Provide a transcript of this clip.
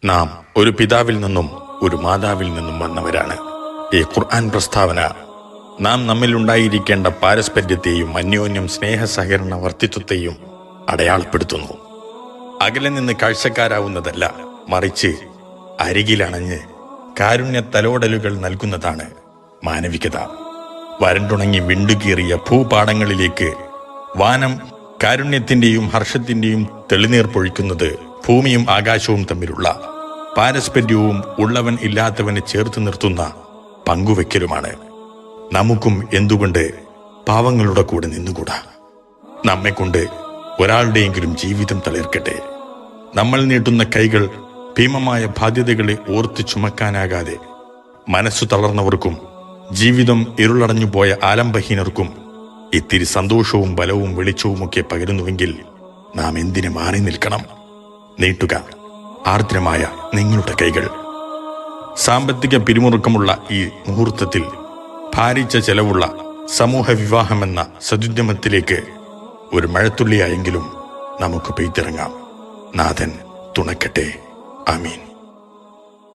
നാം ഒരു പിതാവിൽ നിന്നും ഒരു മാതാവിൽ നിന്നും വന്നവരാണ്. ഈ ഖുർആൻ പ്രസ്താവന നാം നമ്മിലുണ്ടായിരിക്കേണ്ട പാരസ്പര്യത്തെയും അന്യോന്യം സ്നേഹസഹകരണ വർത്തിത്വത്തെയും അടയാളപ്പെടുത്തുന്നു. അകലെ നിന്ന് കാഴ്ചക്കാരാവുന്നതല്ല, മറിച്ച് അരികിലണഞ്ഞ് കാരുണ്യ തലോടലുകൾ നൽകുന്നതാണ് മാനവികത. വരണ്ടുണങ്ങി വിണ്ടുകീറിയ ഭൂപാടങ്ങളിലേക്ക് വാനം കാരുണ്യത്തിന്റെയും ഹർഷത്തിന്റെയും തെളിനീർ പൊഴിക്കുന്നത് ഭൂമിയും ആകാശവും തമ്മിലുള്ള പാരസ്പര്യവും ഉള്ളവൻ ഇല്ലാത്തവനെ ചേർത്ത് നിർത്തുന്ന പങ്കുവെക്കലുമാണ്. നമുക്കും എന്തുകൊണ്ട് പാവങ്ങളുടെ കൂടെ നിന്നുകൂടാ? നമ്മെക്കൊണ്ട് ഒരാളുടെയെങ്കിലും ജീവിതം തളിർക്കട്ടെ. നമ്മൾ നീട്ടുന്ന കൈകൾ ഭീമമായ ബാധ്യതകളെ ഓർത്ത് ചുമക്കാനാകാതെ മനസ്സു തളർന്നവർക്കും ജീവിതം ഇരുളടഞ്ഞു പോയ ആലംബഹീനർക്കും ഇത്തിരി സന്തോഷവും ബലവും വെളിച്ചവുമൊക്കെ പകരുന്നുവെങ്കിൽ നാം എന്തിനു മാറി നിൽക്കണം? നീട്ടുക ആർദ്രമായ നിങ്ങളുടെ കൈകൾ. സാമ്പത്തിക പിരിമുറുക്കമുള്ള ഈ മുഹൂർത്തത്തിൽ ഭാരിച്ച ചെലവുള്ള സമൂഹ വിവാഹമെന്ന സദുദ്യമത്തിലേക്ക് ഒരു മഴത്തുള്ളിയായെങ്കിലും നമുക്ക് പെയ്തിറങ്ങാം. നാഥൻ തുണയ്ക്കട്ടെ. ആമീൻ.